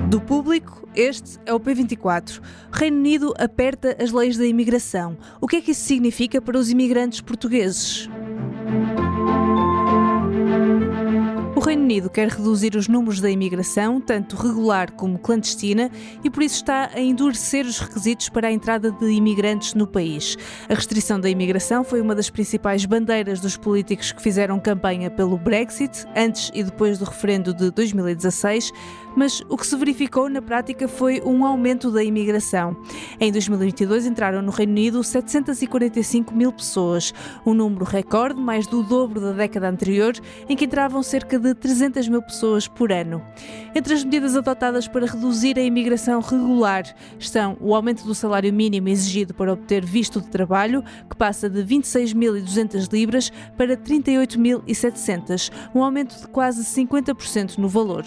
Do público, este é o P24. O Reino Unido aperta as leis da imigração. O que é que isso significa para os imigrantes portugueses? O Reino Unido quer reduzir os números da imigração, tanto regular como clandestina, e por isso está a endurecer os requisitos para a entrada de imigrantes no país. A restrição da imigração foi uma das principais bandeiras dos políticos que fizeram campanha pelo Brexit, antes e depois do referendo de 2016, mas o que se verificou na prática foi um aumento da imigração. Em 2022 entraram no Reino Unido 745 mil pessoas, um número recorde, mais do dobro da década anterior, em que entravam cerca de 300 mil pessoas por ano. Entre as medidas adotadas para reduzir a imigração regular estão o aumento do salário mínimo exigido para obter visto de trabalho, que passa de 26.200 libras para 38.700, um aumento de quase 50% no valor.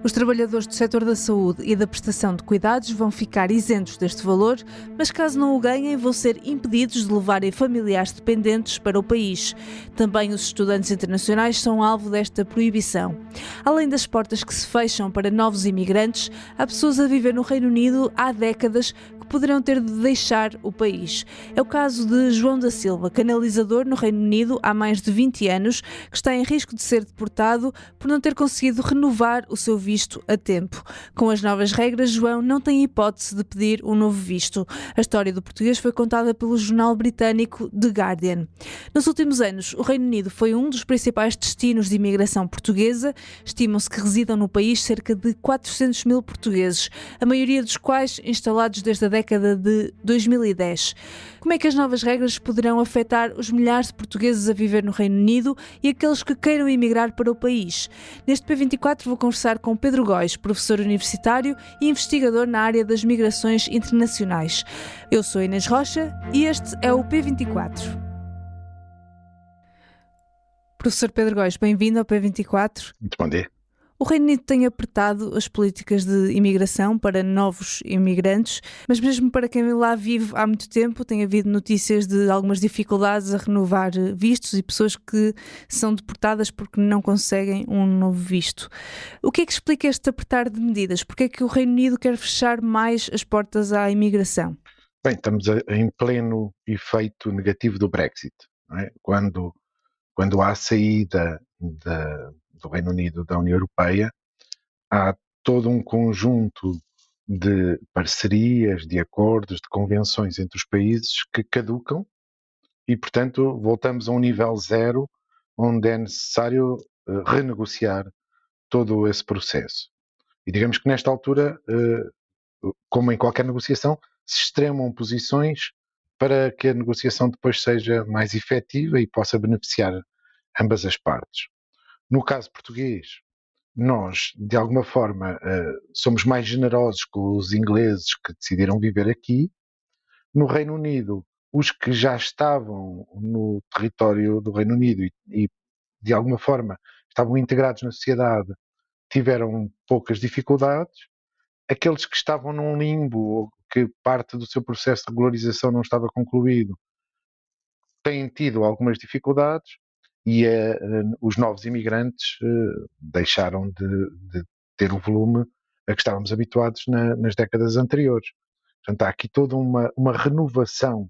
Os trabalhadores do setor da saúde e da prestação de cuidados vão ficar isentos deste valor, mas caso não o ganhem, vão ser impedidos de levarem familiares dependentes para o país. Também os estudantes internacionais são alvo desta proibição. Além das portas que se fecham para novos imigrantes, há pessoas a viver no Reino Unido há décadas que poderão ter de deixar o país. É o caso de João da Silva, canalizador no Reino Unido há mais de 20 anos, que está em risco de ser deportado por não ter conseguido renovar o seu visto a tempo. Com as novas regras, João não tem hipótese de pedir um novo visto. A história do português foi contada pelo jornal britânico The Guardian. Nos últimos anos, o Reino Unido foi um dos principais destinos de imigração portuguesa. Estimam-se que residam no país cerca de 400 mil portugueses, a maioria dos quais instalados desde a década de 2010. Como é que as novas regras poderão afetar os milhares de portugueses a viver no Reino Unido e aqueles que queiram emigrar para o país? Neste P24 vou conversar com Pedro Góis, professor universitário e investigador na área das migrações internacionais. Eu sou Inês Rocha e este é o P24. Professor Pedro Góis, bem-vindo ao P24. Muito bom dia. O Reino Unido tem apertado as políticas de imigração para novos imigrantes, mas mesmo para quem lá vive há muito tempo, tem havido notícias de algumas dificuldades a renovar vistos e pessoas que são deportadas porque não conseguem um novo visto. O que é que explica este apertar de medidas? Porque é que o Reino Unido quer fechar mais as portas à imigração? Bem, estamos em pleno efeito negativo do Brexit, não é? Quando há a saída do Reino Unido da União Europeia, há todo um conjunto de parcerias, de acordos, de convenções entre os países que caducam e, portanto, voltamos a um nível zero onde é necessário renegociar todo esse processo. E digamos que nesta altura, como em qualquer negociação, se extremam posições para que a negociação depois seja mais efetiva e possa beneficiar ambas as partes. No caso português, nós, de alguma forma, somos mais generosos com os ingleses que decidiram viver aqui. No Reino Unido, os que já estavam no território do Reino Unido e de alguma forma, estavam integrados na sociedade, tiveram poucas dificuldades. Aqueles que estavam num limbo, ou que parte do seu processo de regularização não estava concluído, têm tido algumas dificuldades e os novos imigrantes deixaram de ter o volume a que estávamos habituados nas décadas anteriores. Portanto, há aqui toda uma renovação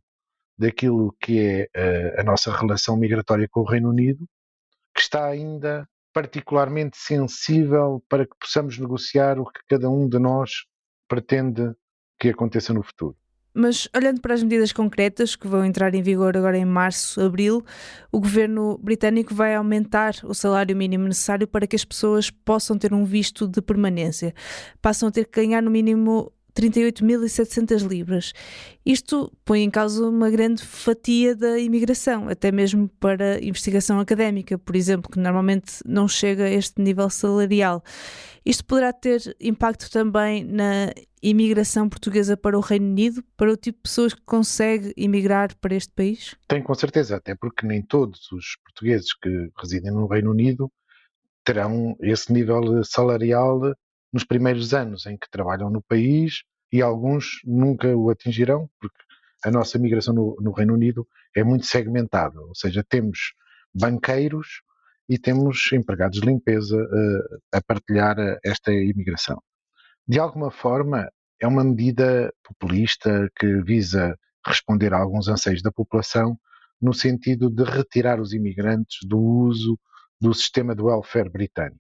daquilo que é a nossa relação migratória com o Reino Unido, que está ainda particularmente sensível para que possamos negociar o que cada um de nós pretende que aconteça no futuro. Mas olhando para as medidas concretas que vão entrar em vigor agora em março, abril, o governo britânico vai aumentar o salário mínimo necessário para que as pessoas possam ter um visto de permanência. Passam a ter que ganhar no mínimo 38.700 libras. Isto põe em causa uma grande fatia da imigração, até mesmo para investigação académica, por exemplo, que normalmente não chega a este nível salarial. Isto poderá ter impacto também na imigração portuguesa para o Reino Unido, para o tipo de pessoas que consegue emigrar para este país? Tem com certeza, até porque nem todos os portugueses que residem no Reino Unido terão esse nível salarial nos primeiros anos em que trabalham no país e alguns nunca o atingirão, porque a nossa migração no Reino Unido é muito segmentada, ou seja, temos banqueiros e temos empregados de limpeza a partilhar esta imigração. De alguma forma, é uma medida populista que visa responder a alguns anseios da população, no sentido de retirar os imigrantes do uso do sistema de welfare britânico.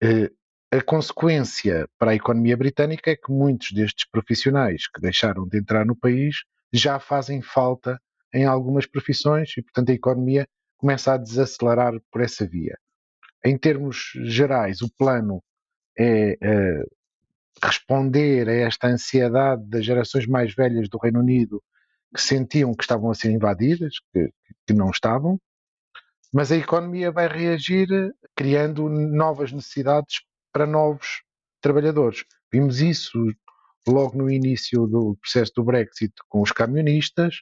Eh, A consequência para a economia britânica é que muitos destes profissionais que deixaram de entrar no país já fazem falta em algumas profissões e, portanto, a economia começa a desacelerar por essa via. Em termos gerais, o plano é responder a esta ansiedade das gerações mais velhas do Reino Unido, que sentiam que estavam a ser invadidas, que não estavam, mas a economia vai reagir criando novas necessidades para novos trabalhadores. Vimos isso logo no início do processo do Brexit com os camionistas,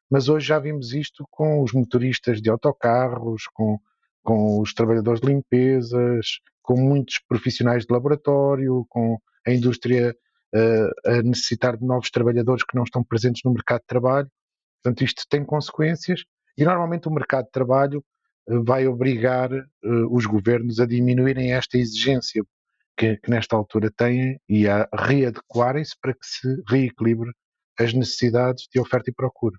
mas hoje já vimos isto com os motoristas de autocarros, com os trabalhadores de limpezas, com muitos profissionais de laboratório, com a indústria a necessitar de novos trabalhadores que não estão presentes no mercado de trabalho. Portanto, isto tem consequências e normalmente o mercado de trabalho vai obrigar os governos a diminuírem esta exigência que nesta altura têm e a readequarem-se para que se reequilibre as necessidades de oferta e procura.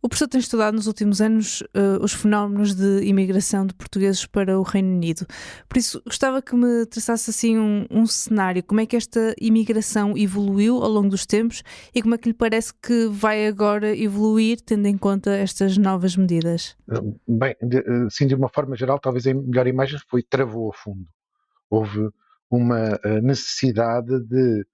O professor tem estudado nos últimos anos os fenómenos de imigração de portugueses para o Reino Unido. Por isso, gostava que me traçasse assim um cenário. Como é que esta imigração evoluiu ao longo dos tempos e como é que lhe parece que vai agora evoluir, tendo em conta estas novas medidas? Bem, sim, de uma forma geral, talvez a melhor imagem foi travou a fundo. Houve uma necessidade de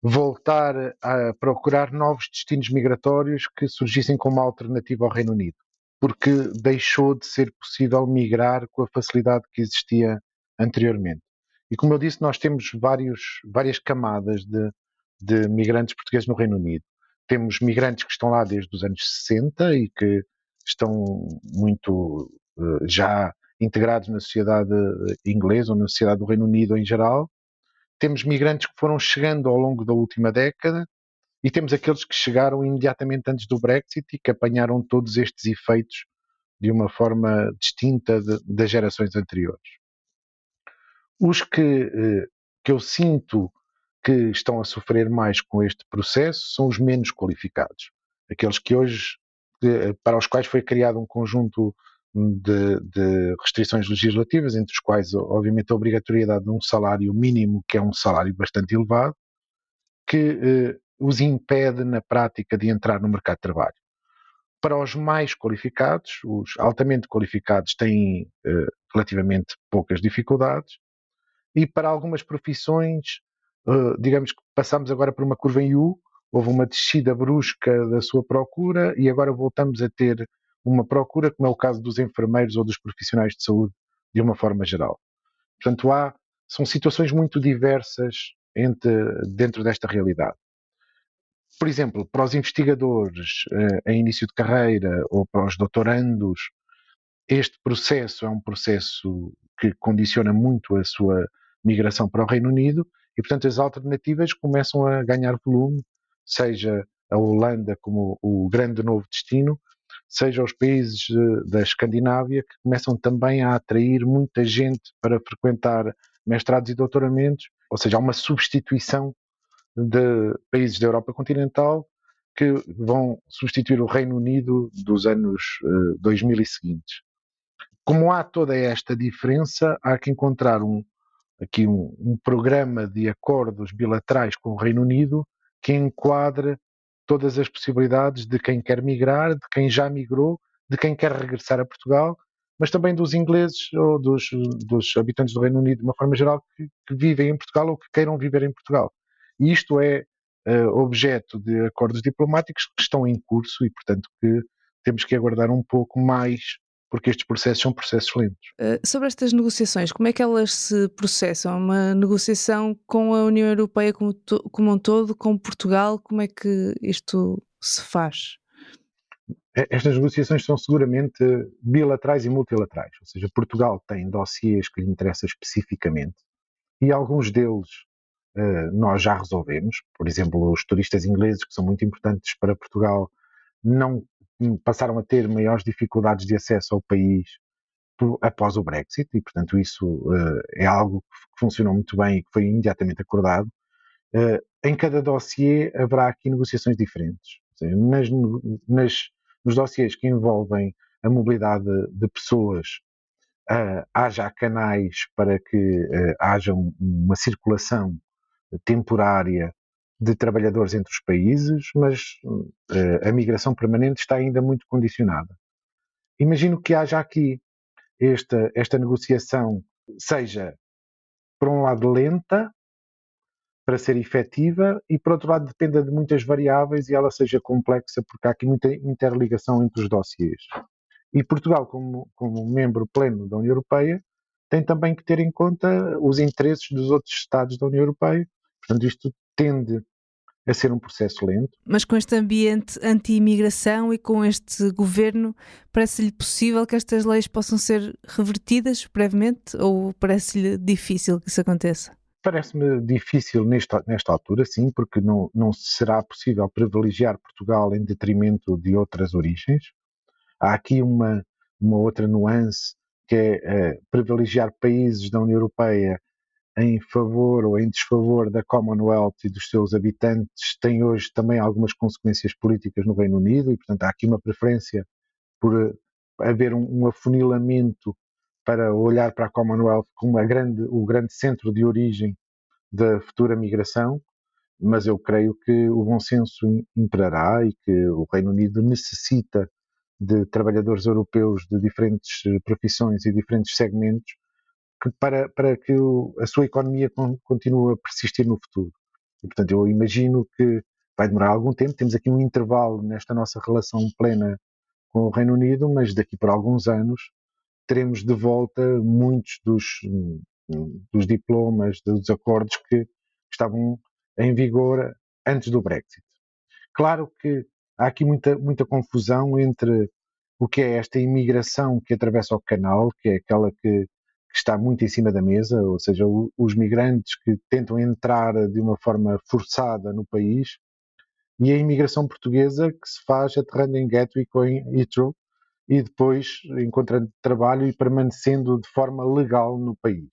voltar a procurar novos destinos migratórios que surgissem como alternativa ao Reino Unido, porque deixou de ser possível migrar com a facilidade que existia anteriormente. E como eu disse, nós temos várias camadas de migrantes portugueses no Reino Unido. Temos migrantes que estão lá desde os anos 60 e que estão muito já integrados na sociedade inglesa ou na sociedade do Reino Unido em geral. Temos migrantes que foram chegando ao longo da última década e temos aqueles que chegaram imediatamente antes do Brexit e que apanharam todos estes efeitos de uma forma distinta das gerações anteriores. Os que eu sinto que estão a sofrer mais com este processo são os menos qualificados. Aqueles que hoje, para os quais foi criado um conjunto de restrições legislativas, entre os quais, obviamente, a obrigatoriedade de um salário mínimo, que é um salário bastante elevado, que os impede, na prática, de entrar no mercado de trabalho. Para os mais qualificados, os altamente qualificados têm relativamente poucas dificuldades, e para algumas profissões, digamos que passamos agora por uma curva em U, houve uma descida brusca da sua procura e agora voltamos a ter uma procura, como é o caso dos enfermeiros ou dos profissionais de saúde, de uma forma geral. Portanto, são situações muito diversas dentro desta realidade. Por exemplo, para os investigadores em início de carreira ou para os doutorandos, este processo é um processo que condiciona muito a sua migração para o Reino Unido e, portanto, as alternativas começam a ganhar volume, seja a Holanda como o grande novo destino, seja os países da Escandinávia, que começam também a atrair muita gente para frequentar mestrados e doutoramentos, ou seja, há uma substituição de países da Europa continental que vão substituir o Reino Unido dos anos 2000 e seguintes. Como há toda esta diferença, há que encontrar aqui um programa de acordos bilaterais com o Reino Unido que enquadre todas as possibilidades de quem quer migrar, de quem já migrou, de quem quer regressar a Portugal, mas também dos ingleses ou dos habitantes do Reino Unido, de uma forma geral, que vivem em Portugal ou que queiram viver em Portugal. E isto é objeto de acordos diplomáticos que estão em curso e, portanto, que temos que aguardar um pouco mais, porque estes processos são processos lentos. Sobre estas negociações, como é que elas se processam? Uma negociação com a União Europeia como um todo, com Portugal, como é que isto se faz? Estas negociações são seguramente bilaterais e multilaterais, ou seja, Portugal tem dossiês que lhe interessam especificamente e alguns deles nós já resolvemos. Por exemplo, os turistas ingleses, que são muito importantes para Portugal, não passaram a ter maiores dificuldades de acesso ao país após o Brexit, e portanto isso é algo que funcionou muito bem e que foi imediatamente acordado. Em cada dossiê haverá aqui negociações diferentes. Ou seja, nos dossiês que envolvem a mobilidade de pessoas, há já canais para que haja uma circulação temporária de trabalhadores entre os países, mas a migração permanente está ainda muito condicionada. Imagino que haja aqui esta negociação seja, por um lado, lenta para ser efetiva e, por outro lado, dependa de muitas variáveis e ela seja complexa porque há aqui muita interligação entre os dossiês. E Portugal, como membro pleno da União Europeia, tem também que ter em conta os interesses dos outros Estados da União Europeia. Portanto, isto tende a ser um processo lento. Mas com este ambiente anti-imigração e com este governo, parece-lhe possível que estas leis possam ser revertidas brevemente ou parece-lhe difícil que isso aconteça? Parece-me difícil nesta altura, sim, porque não será possível privilegiar Portugal em detrimento de outras origens. Há aqui uma outra nuance, que é privilegiar países da União Europeia em favor ou em desfavor da Commonwealth e dos seus habitantes, tem hoje também algumas consequências políticas no Reino Unido e, portanto, há aqui uma preferência por haver um afunilamento para olhar para a Commonwealth como o grande centro de origem da futura migração, mas eu creio que o bom senso imperará e que o Reino Unido necessita de trabalhadores europeus de diferentes profissões e diferentes segmentos para que a sua economia continue a persistir no futuro. E, portanto, eu imagino que vai demorar algum tempo, temos aqui um intervalo nesta nossa relação plena com o Reino Unido, mas daqui por alguns anos teremos de volta muitos dos diplomas, dos acordos que estavam em vigor antes do Brexit. Claro que há aqui muita confusão entre o que é esta imigração que atravessa o canal, que é aquela que está muito em cima da mesa, ou seja, os migrantes que tentam entrar de uma forma forçada no país, e a imigração portuguesa que se faz aterrando em Gatwick ou em Heathrow e depois encontrando trabalho e permanecendo de forma legal no país.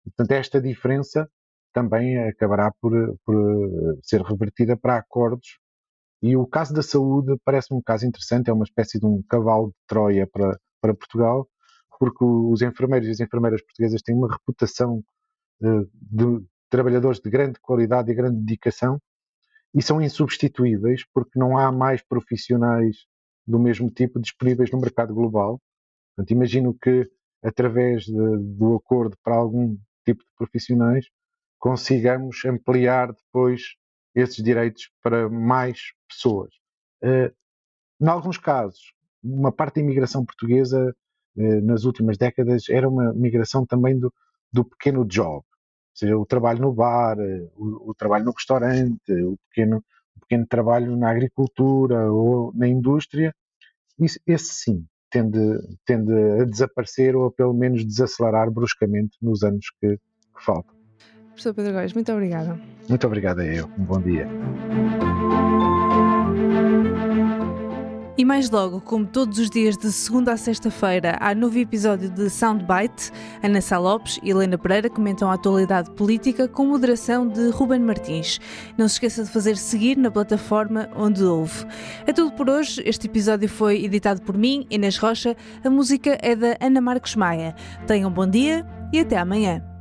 E, portanto, esta diferença também acabará por ser revertida para acordos. E o caso da saúde parece-me um caso interessante, é uma espécie de um cavalo de Troia para Portugal, porque os enfermeiros e as enfermeiras portuguesas têm uma reputação de trabalhadores de grande qualidade e grande dedicação e são insubstituíveis porque não há mais profissionais do mesmo tipo disponíveis no mercado global. Portanto, imagino que através do acordo para algum tipo de profissionais consigamos ampliar depois esses direitos para mais pessoas. Em alguns casos, uma parte da imigração portuguesa nas últimas décadas era uma migração também do pequeno job, ou seja, o trabalho no bar, o trabalho no restaurante, o pequeno trabalho na agricultura ou na indústria. Esse sim tende a desaparecer ou a pelo menos desacelerar bruscamente nos anos que faltam. Professor Pedro Góes, muito obrigada. Muito obrigado a eu. Um bom dia. E mais logo, como todos os dias de segunda a sexta-feira, há novo episódio de Soundbite. Ana Sá Lopes e Helena Pereira comentam a atualidade política com moderação de Ruben Martins. Não se esqueça de fazer seguir na plataforma onde ouve. É tudo por hoje. Este episódio foi editado por mim, Inês Rocha. A música é da Ana Marcos Maia. Tenham um bom dia e até amanhã.